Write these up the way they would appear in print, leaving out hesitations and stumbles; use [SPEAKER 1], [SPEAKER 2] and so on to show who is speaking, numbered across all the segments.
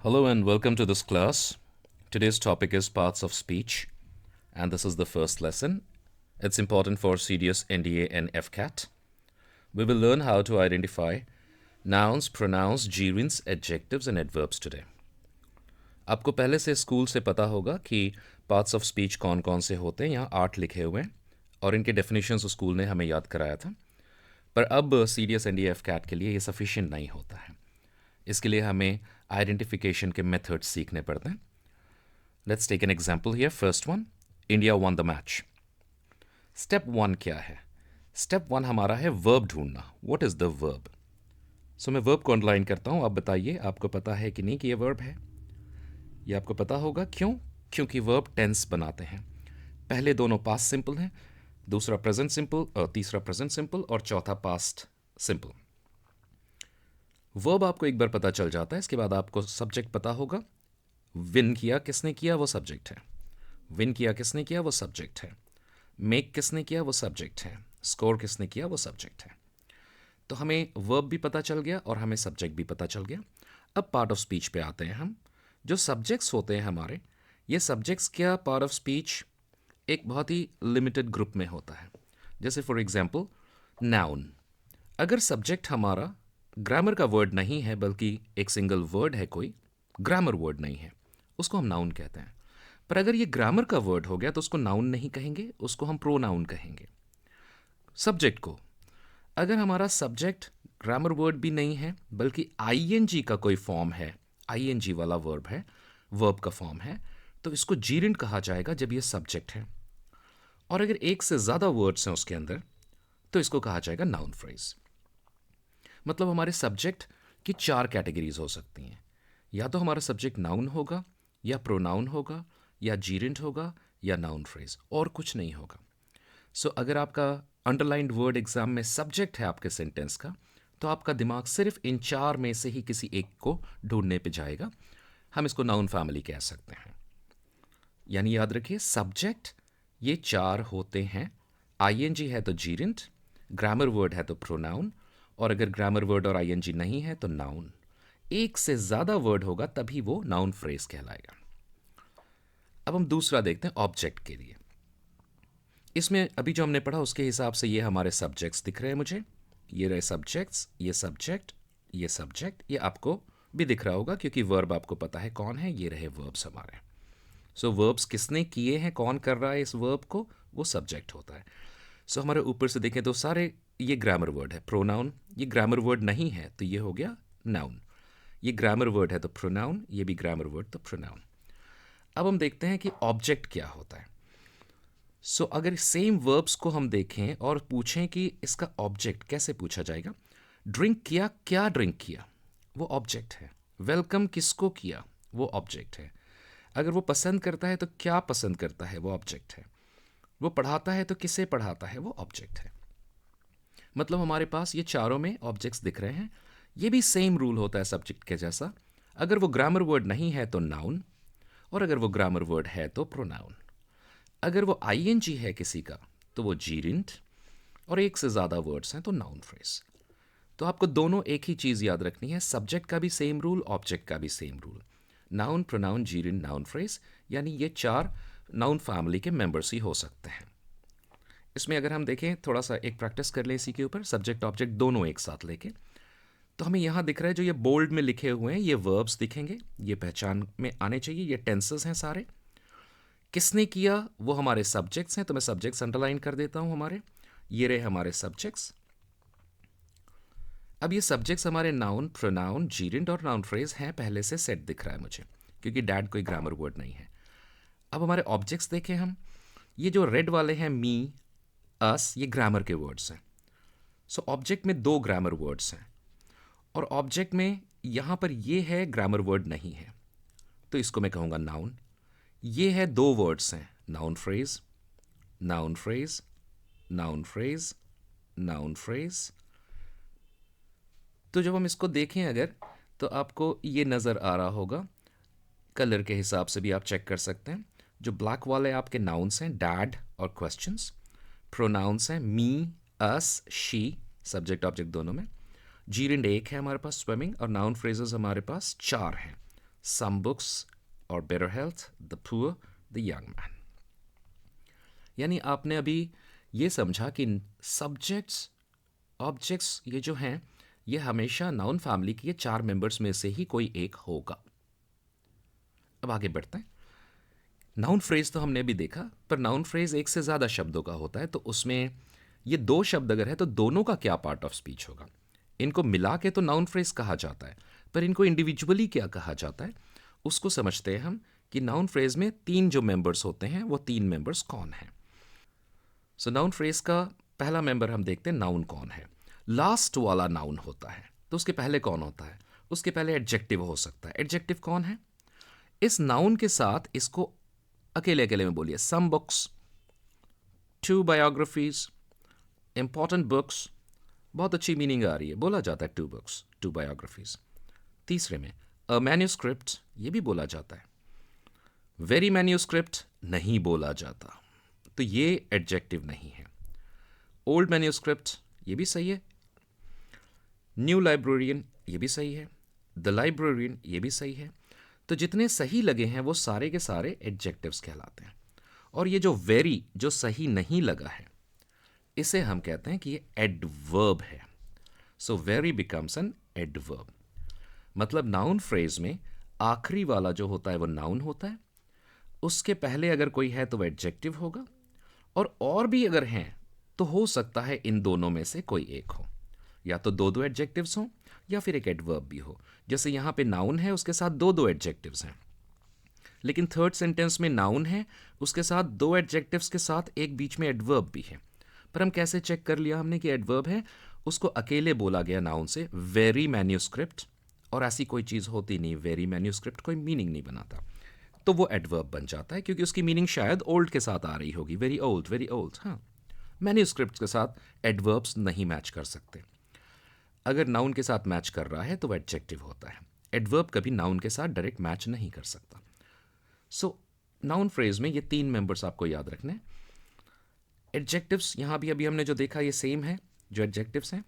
[SPEAKER 1] Hello and welcome to this class. Today's topic is parts of speech, and this is the first lesson. It's important for CDS, NDA, and FCAT. We will learn how to identify nouns, pronouns, gerunds, adjectives, and adverbs today. आपको पहले से school से पता होगा कि parts of speech कौन कौन से होते हैं. यहाँ 8 लिखे हुए हैं और इनके डेफिनेशंस स्कूल ने हमें याद कराया था. पर अब CDS, NDA, FCAT के लिए ये सफिशिएंट नहीं होता है. इसके लिए हमें आइडेंटिफिकेशन के मेथड्स सीखने पड़ते हैं. Let's take an example here. First one, India won the match. Step 1 क्या है? स्टेप 1 हमारा है वर्ब ढूंढना. What is the verb? So मैं वर्ब को अंडरलाइन करता हूं. आप बताइए, आपको पता है कि नहीं कि ये वर्ब है? ये आपको पता होगा. क्यों? क्योंकि वर्ब टेंस बनाते हैं. पहले दोनों पास्ट सिंपल हैं, दूसरा प्रेजेंट सिंपल और तीसरा प्रेजेंट सिंपल और चौथा पास्ट सिंपल. वर्ब आपको एक बार पता चल जाता है, इसके बाद आपको सब्जेक्ट पता होगा. विन किया किसने किया, वो सब्जेक्ट है. विन किया किसने किया, वो सब्जेक्ट है. मेक किसने किया, वो सब्जेक्ट है. स्कोर किसने किया, वो सब्जेक्ट है. तो हमें वर्ब भी पता चल गया और हमें सब्जेक्ट भी पता चल गया. अब पार्ट ऑफ स्पीच पे आते हैं हम. जो सब्जेक्ट्स होते हैं हमारे, ये सब्जेक्ट्स क्या पार्ट ऑफ स्पीच एक बहुत ही लिमिटेड ग्रुप में होता है. जैसे फॉर एग्जाम्पल नाउन. अगर सब्जेक्ट हमारा ग्रामर का वर्ड नहीं है बल्कि एक सिंगल वर्ड है, कोई ग्रामर वर्ड नहीं है, उसको हम नाउन कहते हैं. पर अगर ये ग्रामर का वर्ड हो गया तो उसको नाउन नहीं कहेंगे, उसको हम प्रोनाउन कहेंगे. सब्जेक्ट को, अगर हमारा सब्जेक्ट ग्रामर वर्ड भी नहीं है बल्कि आईएनजी का कोई फॉर्म है, आईएनजी वाला वर्ब है, वर्ब का फॉर्म है, तो इसको जीरेंट कहा जाएगा जब ये सब्जेक्ट है. और अगर एक से ज़्यादा वर्ड्स हैं उसके अंदर तो इसको कहा जाएगा नाउन फ्रेज. मतलब हमारे सब्जेक्ट की 4 कैटेगरीज हो सकती हैं. या तो हमारा सब्जेक्ट नाउन होगा, या प्रोनाउन होगा, या जीरेंट होगा, या नाउन फ्रेज, और कुछ नहीं होगा. सो अगर आपका अंडरलाइंड वर्ड एग्जाम में सब्जेक्ट है आपके सेंटेंस का, तो आपका दिमाग सिर्फ इन 4 में से ही किसी एक को ढूंढने पे जाएगा. हम इसको नाउन फैमिली कह सकते हैं. यानी याद रखिए, सब्जेक्ट ये 4 होते हैं. आईएनजी है तो जीरेंट, ग्रामर वर्ड है तो प्रोनाउन, और अगर ग्रामर वर्ड और आईएनजी नहीं है तो नाउन. एक से ज़्यादा वर्ड होगा तभी वो नाउन फ्रेज कहलाएगा. अब हम दूसरा देखते हैं ऑब्जेक्ट के लिए. इसमें अभी जो हमने पढ़ा उसके हिसाब से ये हमारे सब्जेक्ट्स दिख रहे हैं मुझे. ये रहे सब्जेक्ट्स, ये सब्जेक्ट, ये सब्जेक्ट. ये आपको भी दिख रहा होगा क्योंकि वर्ब आपको पता है कौन है. ये रहे वर्ब्स हमारे. सो वर्ब्स किसने किए हैं, कौन कर रहा है इस वर्ब को, वो सब्जेक्ट होता है. सो हमारे ऊपर से देखें तो सारे ये ग्रामर वर्ड है. प्रोनाउन ये ग्रामर वर्ड नहीं है तो ये हो गया नाउन. ये ग्रामर वर्ड है तो प्रोनाउन, ये भी ग्रामर वर्ड तो प्रोनाउन. अब हम देखते हैं कि ऑब्जेक्ट क्या होता है. सो अगर सेम वर्ब्स को हम देखें और पूछें कि इसका ऑब्जेक्ट कैसे पूछा जाएगा. ड्रिंक किया, क्या ड्रिंक किया, वो ऑब्जेक्ट है. वेलकम किसको किया, वो ऑब्जेक्ट है. अगर वो पसंद करता है तो क्या पसंद करता है, वो ऑब्जेक्ट है. वो पढ़ाता है तो किसे पढ़ाता है, वो ऑब्जेक्ट है. मतलब हमारे पास ये चारों में ऑब्जेक्ट्स दिख रहे हैं. ये भी सेम रूल होता है सब्जेक्ट के जैसा. अगर वो ग्रामर वर्ड नहीं है तो नाउन, और अगर वो ग्रामर वर्ड है तो प्रोनाउन. अगर वो आईएनजी है किसी का तो वो जीरेंट, और एक से ज़्यादा वर्ड्स हैं तो नाउन फ्रेज. तो आपको दोनों एक ही चीज़ याद रखनी है. सब्जेक्ट का भी सेम रूल, ऑब्जेक्ट का भी same rule. Noun, pronoun, gerund, noun phrase. यानी ये 4 नाउन फैमिली के मेंबर्स ही हो सकते हैं. इसमें अगर हम देखें, थोड़ा सा एक प्रैक्टिस कर लें इसी के ऊपर, सब्जेक्ट ऑब्जेक्ट दोनों एक साथ लेके, तो हमें यहाँ दिख रहा है जो ये बोल्ड में लिखे हुए हैं ये वर्ब्स दिखेंगे. ये पहचान में आने चाहिए. ये टेंसेस हैं सारे. किसने किया वो हमारे सब्जेक्ट्स हैं, तो मैं सब्जेक्ट्स अंडरलाइन कर देता हूँ हमारे. ये रहे हमारे सब्जेक्ट्स. अब ये सब्जेक्ट्स हमारे नाउन, प्रोनाउन, जीरेंट और नाउन फ्रेज हैं. पहले से सेट दिख रहा है मुझे क्योंकि डैड कोई ग्रामर वर्ड नहीं है. अब हमारे ऑब्जेक्ट्स देखें हम. ये जो रेड वाले हैं, मी, अस, ये ग्रामर के वर्ड्स हैं. सो ऑब्जेक्ट में 2 ग्रामर वर्ड्स हैं और ऑब्जेक्ट में यहाँ पर ये है ग्रामर वर्ड नहीं है, तो इसको मैं कहूँगा नाउन. ये है 2 वर्ड्स हैं, noun phrase, noun phrase, noun phrase, noun phrase. तो जब हम इसको देखें अगर, तो आपको ये नज़र आ रहा होगा. कलर के हिसाब से भी आप चेक कर सकते हैं. जो ब्लैक वाले आपके नाउन्स हैं, डैड और क्वेश्चंस. प्रोनाउंस हैं मी, अस, शी, सब्जेक्ट ऑब्जेक्ट दोनों में. जीरेंट एक है हमारे पास, स्विमिंग, और नाउन फ्रेजेस हमारे पास 4 हैं. सम बुक्स और better health, the poor, the young man. यानी आपने अभी ये समझा कि सब्जेक्ट्स, ऑब्जेक्ट्स ये जो हैं ये हमेशा नाउन फैमिली के 4 मेंबर्स में से ही कोई एक होगा। अब आगे बढ़ते हैं। नाउन फ्रेज तो हमने भी देखा, पर नाउन फ्रेज एक से ज़्यादा शब्दों का होता है, तो उसमें ये 2 शब्द अगर है तो दोनों का क्या पार्ट ऑफ स्पीच होगा। इनको मिला के तो नाउन फ्रेज कहा जाता है, पर इनको इंडिविजुअली क्या कहा जाता है उसको समझते हैं हम कि नाउन फ्रेज में 3 जो मेंबर्स होते हैं वो 3 मेंबर्स कौन हैं। सो नाउन फ्रेज का पहला मेंबर हम देखते हैं नाउन कौन है। लास्ट वाला नाउन होता है, तो उसके पहले कौन होता है? उसके पहले एडजेक्टिव हो सकता है। एडजेक्टिव कौन है? इस नाउन के साथ इसको अकेले अकेले में बोलिए। Some books, 2 biographies, important books, बहुत अच्छी मीनिंग आ रही है, बोला जाता है 2 बुक्स, 2 बायोग्राफीज। तीसरे में अ मैन्यूस्क्रिप्ट, ये भी बोला जाता है। वेरी मैन्यूस्क्रिप्ट नहीं बोला जाता, तो ये एडजेक्टिव नहीं है। ओल्ड मैन्यूस्क्रिप्ट, ये भी सही है। न्यू लाइब्रेरियन, ये भी सही है। द लाइब्रेरियन, ये भी सही है। तो जितने सही लगे हैं वो सारे के सारे एडजेक्टिव्स कहलाते हैं। और ये जो वेरी, जो सही नहीं लगा है, इसे हम कहते हैं कि ये एडवर्ब है। So very becomes an adverb. मतलब नाउन फ्रेज में आखिरी वाला जो होता है वो नाउन होता है, उसके पहले अगर कोई है तो वो एडजेक्टिव होगा, और भी अगर हैं तो हो सकता है इन दोनों में से कोई एक हो, या तो 2 एडजेक्टिव्स हों या फिर एक एडवर्ब भी हो। जैसे यहाँ पे नाउन है, उसके साथ 2 एडजेक्टिव्स हैं, लेकिन थर्ड सेंटेंस में नाउन है, उसके साथ 2 एडजेक्टिव्स के साथ एक बीच में एडवर्ब भी है। पर हम कैसे चेक कर लिया हमने कि एडवर्ब है? उसको अकेले बोला गया नाउन से, वेरी मैन्यूस्क्रिप्ट, और ऐसी कोई चीज़ होती नहीं, वेरी मैन्यूस्क्रिप्ट कोई मीनिंग नहीं बनाता, तो वो एडवर्ब बन जाता है, क्योंकि उसकी मीनिंग शायद ओल्ड के साथ आ रही होगी, वेरी ओल्ड, वेरी ओल्ड। हाँ, मैन्यूस्क्रिप्ट के साथ एडवर्ब्स नहीं मैच कर सकते। अगर नाउन के साथ मैच कर रहा है तो वो एडजेक्टिव होता है। एडवर्ब कभी नाउन के साथ डायरेक्ट मैच नहीं कर सकता। सो नाउन फ्रेज में ये 3 मेंबर्स आपको याद रखने। एडजेक्टिव्स यहाँ भी अभी हमने जो देखा ये सेम है जो एडजेक्टिव्स हैं।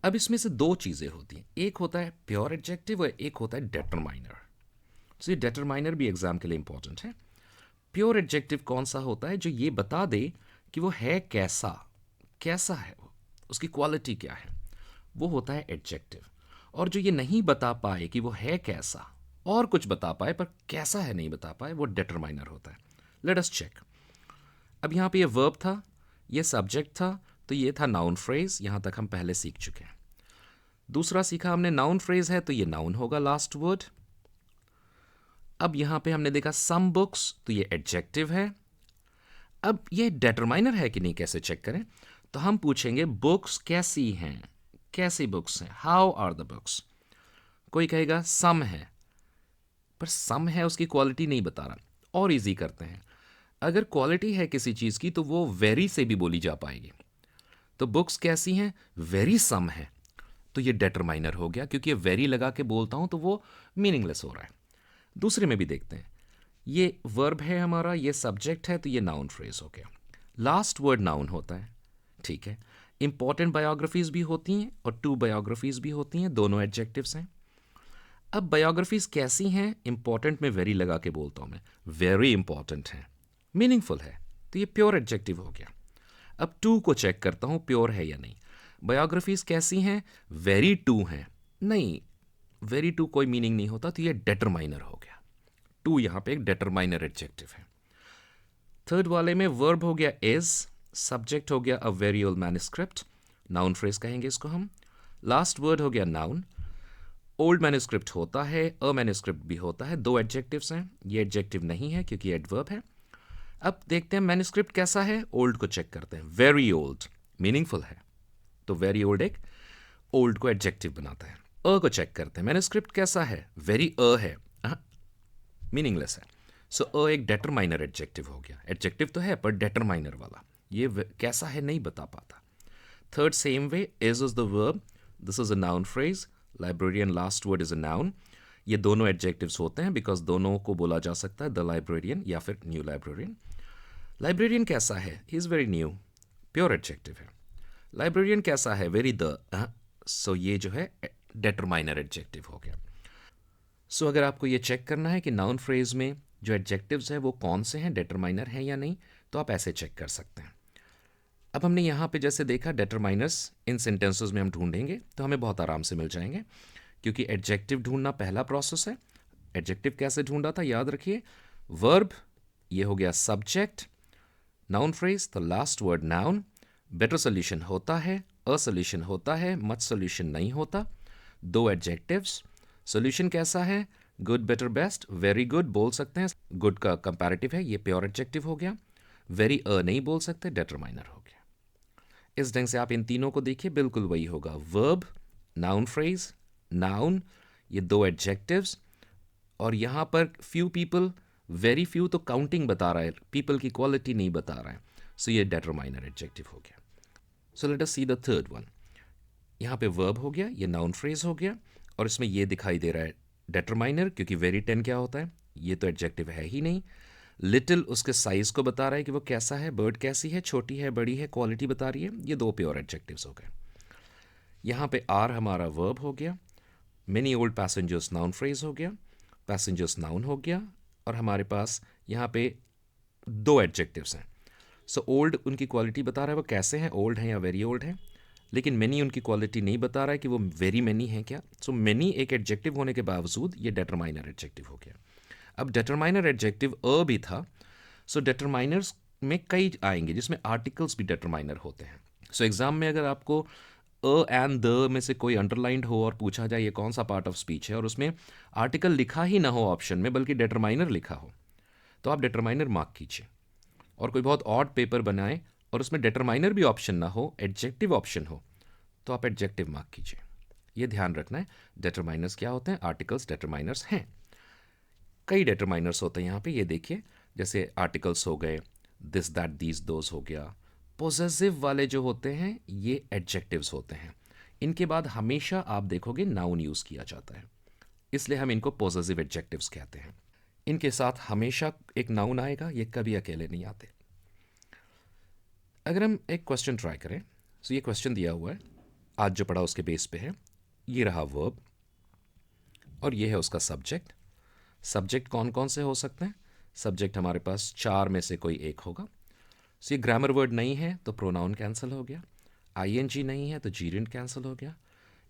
[SPEAKER 1] अब इसमें से 2 चीज़ें होती हैं, एक होता है प्योर एडजेक्टिव और एक होता है डेटरमाइनर। सो ये डेटरमाइनर भी एग्जाम के लिए इंपॉर्टेंट है। प्योर एडजेक्टिव कौन सा होता है? जो ये बता दे कि वो है कैसा, कैसा है वो, उसकी क्वालिटी क्या है, वो होता है एडजेक्टिव। और जो ये नहीं बता पाए कि वो है कैसा, और कुछ बता पाए पर कैसा है नहीं बता पाए, वो डेटरमाइनर होता है। Let us check. अब यहाँ पे ये वर्ब था, ये सब्जेक्ट था, तो ये था नाउन फ्रेज, यहाँ तक हम पहले सीख चुके हैं। दूसरा सीखा हमने नाउन फ्रेज है तो ये नाउन होगा, लास्ट वर्ड। अब यहाँ पे हमने देखा सम बुक्स, तो ये एडजेक्टिव है। अब ये डेटरमाइनर है कि नहीं कैसे चेक करें? तो हम पूछेंगे बुक्स कैसी हैं, कैसी बुक्स हैं, हाउ आर द बुक्स। कोई कहेगा सम है, पर सम है उसकी क्वालिटी नहीं बता रहा। और इजी करते हैं, अगर क्वालिटी है किसी चीज़ की तो वो वेरी से भी बोली जा पाएगी। तो बुक्स कैसी हैं? वेरी सम है, तो ये डेटरमाइनर हो गया, क्योंकि ये वेरी लगा के बोलता हूं तो वो मीनिंगलेस हो रहा है। दूसरे में भी देखते हैं, ये वर्ब है हमारा, ये सब्जेक्ट है, तो ये नाउन फ्रेज हो गया। लास्ट वर्ड नाउन होता है, ठीक है। इंपॉर्टेंट बायोग्राफीज भी होती हैं और 2 बायोग्राफीज भी होती हैं, दोनों एडजेक्टिव्स हैं। अब बायोग्राफीज कैसी हैं? इंपॉर्टेंट में वेरी लगा के बोलता हूं मैं, वेरी इंपॉर्टेंट है, मीनिंगफुल है, तो ये प्योर एडजेक्टिव हो गया। अब 2 को चेक करता हूं प्योर है या नहीं। बायोग्राफीज कैसी हैं? वेरी 2 हैं, नहीं, वेरी 2 कोई मीनिंग नहीं होता, तो ये डेटरमाइनर हो गया। 2 यहां पे एक डेटरमाइनर एडजेक्टिव है। थर्ड वाले में वर्ब हो गया इज, सब्जेक्ट हो गया a very old manuscript, noun phrase कहेंगे इसको हम। लास्ट वर्ड हो गया नाउन। ओल्ड मैन्युस्क्रिप्ट होता है, अ मैन्युस्क्रिप्ट भी होता है, 2 एडजेक्टिव्स हैं, ये एडजेक्टिव नहीं है क्योंकि एडवर्ब है। अब देखते हैं मैन्युस्क्रिप्ट कैसा है, ओल्ड को चेक करते हैं। वेरी ओल्ड मीनिंगफुल है, तो वेरी ओल्ड एक ओल्ड को एडजेक्टिव बनाता है। अ को चेक करते हैं, मैन्युस्क्रिप्ट कैसा है, वेरी अ है, मीनिंगलेस है। सो अ एक डेटरमाइनर एडजेक्टिव हो गया। एडजेक्टिव तो है पर डेटरमाइनर वाला, ये कैसा है नहीं बता पाता। Third same way, is the verb, this is a noun phrase, librarian last word is a noun. ये दोनों एडजेक्टिव्स होते हैं बिकॉज दोनों को बोला जा सकता है, द लाइब्रेरियन या फिर न्यू लाइब्रेरियन। लाइब्रेरियन कैसा है, he is very new, pure adjective है। लाइब्रेरियन कैसा है, वेरी द, सो ये जो है डेटरमाइनर एडजेक्टिव हो गया। सो अगर आपको ये चेक करना है कि नाउन फ्रेज में जो एडजेक्टिव्स हैं वो कौन से हैं, डिटरमाइनर हैं या नहीं, तो आप ऐसे चेक कर सकते हैं। अब हमने यहाँ पे जैसे देखा डिटरमाइनर्स इन सेंटेंसेस में हम ढूंढेंगे तो हमें बहुत आराम से मिल जाएंगे, क्योंकि एडजेक्टिव ढूंढना पहला प्रोसेस है। एडजेक्टिव कैसे ढूंढा था याद रखिए, वर्ब ये हो गया subject, noun phrase the last word noun, better solution होता है, अ सोल्यूशन होता है, मच सोल्यूशन नहीं होता, दो एडजेक्टिव्स, सोल्यूशन कैसा है, good better best, very good बोल सकते हैं, गुड का कंपैरेटिव है ये प्योर एडजेक्टिव हो गया, वेरी नहीं बोल सकते, डिटरमाइनर हो गया। इस ढंग से आप इन तीनों को देखिए, बिल्कुल वही होगा, वर्ब, नाउन फ्रेज, नाउन, ये दो एडजेक्टिव्स, और यहाँ पर फ्यू पीपल, वेरी फ्यू तो काउंटिंग बता रहा है, पीपल की क्वालिटी नहीं बता रहा है, सो ये डिटरमाइनर एडजेक्टिव हो गया। So let us see the third one. यहाँ पे वर्ब हो गया, ये नाउन फ्रेज हो गया, और इसमें ये दिखाई दे रहा है डिटरमाइनर, क्योंकि वेरी 10 क्या होता है, ये तो एडजेक्टिव है ही नहीं। लिटिल उसके साइज को बता रहा है कि वो कैसा है, बर्ड कैसी है, छोटी है बड़ी है, क्वालिटी बता रही है, ये दो प्योर एडजेक्टिव्स हो गए। यहाँ पे आर हमारा वर्ब हो गया, many old passengers noun phrase हो गया, पैसेंजर्स नाउन हो गया, और हमारे पास यहाँ पे दो एडजेक्टिव्स हैं। सो ओल्ड उनकी क्वालिटी बता रहा है वो कैसे हैं, ओल्ड हैं या वेरी ओल्ड हैं, लेकिन मेनी उनकी क्वालिटी नहीं बता रहा है कि वो वेरी मेनी है क्या। सो मेनी एक एडजेक्टिव होने के बावजूद ये डिटरमाइनर एडजेक्टिव हो गया। अब डिटरमाइनर एडजेक्टिव अ भी था, सो डिटरमाइनर्स में कई आएंगे जिसमें आर्टिकल्स भी डिटरमाइनर होते हैं। सो एग्जाम में अगर आपको अ एंड द में से कोई अंडरलाइंड हो और पूछा जाए ये कौन सा पार्ट ऑफ स्पीच है और उसमें आर्टिकल लिखा ही ना हो ऑप्शन में, बल्कि डिटरमाइनर लिखा हो, तो आप डिटरमाइनर मार्क कीजिए। और कोई बहुत ऑड पेपर बनाए और उसमें डिटरमाइनर भी ऑप्शन ना हो, एडजेक्टिव ऑप्शन हो, तो आप एडजेक्टिव मार्क कीजिए। ये ध्यान रखना है, डिटरमाइनर्स क्या होते हैं, आर्टिकल्स डिटरमाइनर्स हैं। कई डिटरमाइनर्स होते हैं यहाँ पे, ये देखिए, जैसे आर्टिकल्स हो गए, दिस दैट दीज दोज हो गया। पोजेसिव वाले जो होते हैं ये एडजेक्टिव्स होते हैं, इनके बाद हमेशा आप देखोगे नाउन यूज़ किया जाता है, इसलिए हम इनको पोजेसिव एडजेक्टिव्स कहते हैं। इनके साथ हमेशा एक नाउन आएगा, ये कभी अकेले नहीं आते। अगर हम एक क्वेश्चन ट्राई करें, तो ये क्वेश्चन दिया हुआ है, आज जो पढ़ा उसके बेस पे है, ये रहा वर्ब और ये है उसका सब्जेक्ट। सब्जेक्ट कौन कौन से हो सकते हैं, सब्जेक्ट हमारे पास चार में से कोई एक होगा। सो ये ग्रामर वर्ड नहीं है तो प्रोनाउन कैंसिल हो गया, आईएनजी नहीं है तो जीरेंड कैंसिल हो गया,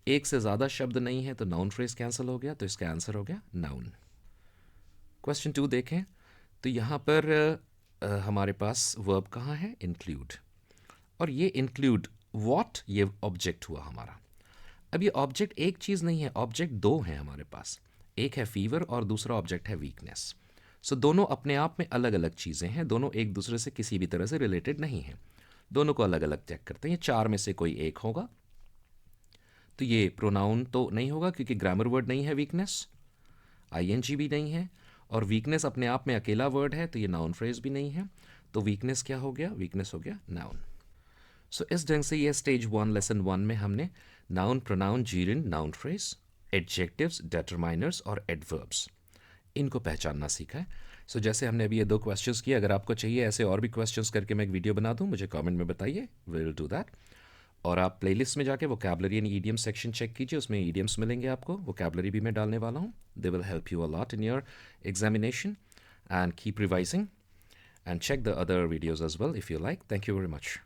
[SPEAKER 1] एक से ज़्यादा शब्द नहीं है तो नाउन फ्रेज कैंसिल हो गया, तो इसका आंसर हो गया नाउन। क्वेश्चन 2 देखें, तो यहाँ पर हमारे पास वर्ब कहाँ है, इंक्लूड, और ये इंक्लूड व्हाट, ये ऑब्जेक्ट हुआ हमारा। अब ये ऑब्जेक्ट एक चीज़ नहीं है, ऑब्जेक्ट दो हैं हमारे पास, एक है फीवर और दूसरा ऑब्जेक्ट है वीकनेस। सो दोनों अपने आप में अलग अलग चीज़ें हैं, दोनों एक दूसरे से किसी भी तरह से रिलेटेड नहीं हैं, दोनों को अलग अलग चेक करते हैं। ये चार में से कोई एक होगा, तो ये प्रोनाउन तो नहीं होगा क्योंकि ग्रामर वर्ड नहीं है वीकनेस, आईएनजी भी नहीं है, और वीकनेस अपने आप में अकेला वर्ड है, तो ये नाउन फ्रेज भी नहीं है, तो वीकनेस क्या हो गया, वीकनेस हो गया नाउन। सो इस ढंग से ये स्टेज 1 लेसन 1 में हमने noun, pronoun, जीरेंड, noun phrase, adjectives, determiners और एडवर्ब्स, इनको पहचानना सीखा है। सो जैसे हमने अभी ये 2 क्वेश्चंस किए, अगर आपको चाहिए ऐसे और भी क्वेश्चंस करके मैं एक वीडियो बना दूं, मुझे कमेंट में बताइए, वी विल डू दैट। और आप प्लेलिस्ट में जाके vocabulary and idiom section check कीजिए, उसमें ईडियम्स मिलेंगे आपको, वोकैबुलरी भी मैं डालने वाला हूँ, they will help you a lot in your examination, and keep revising and check the other videos as well if you like. Thank you very much.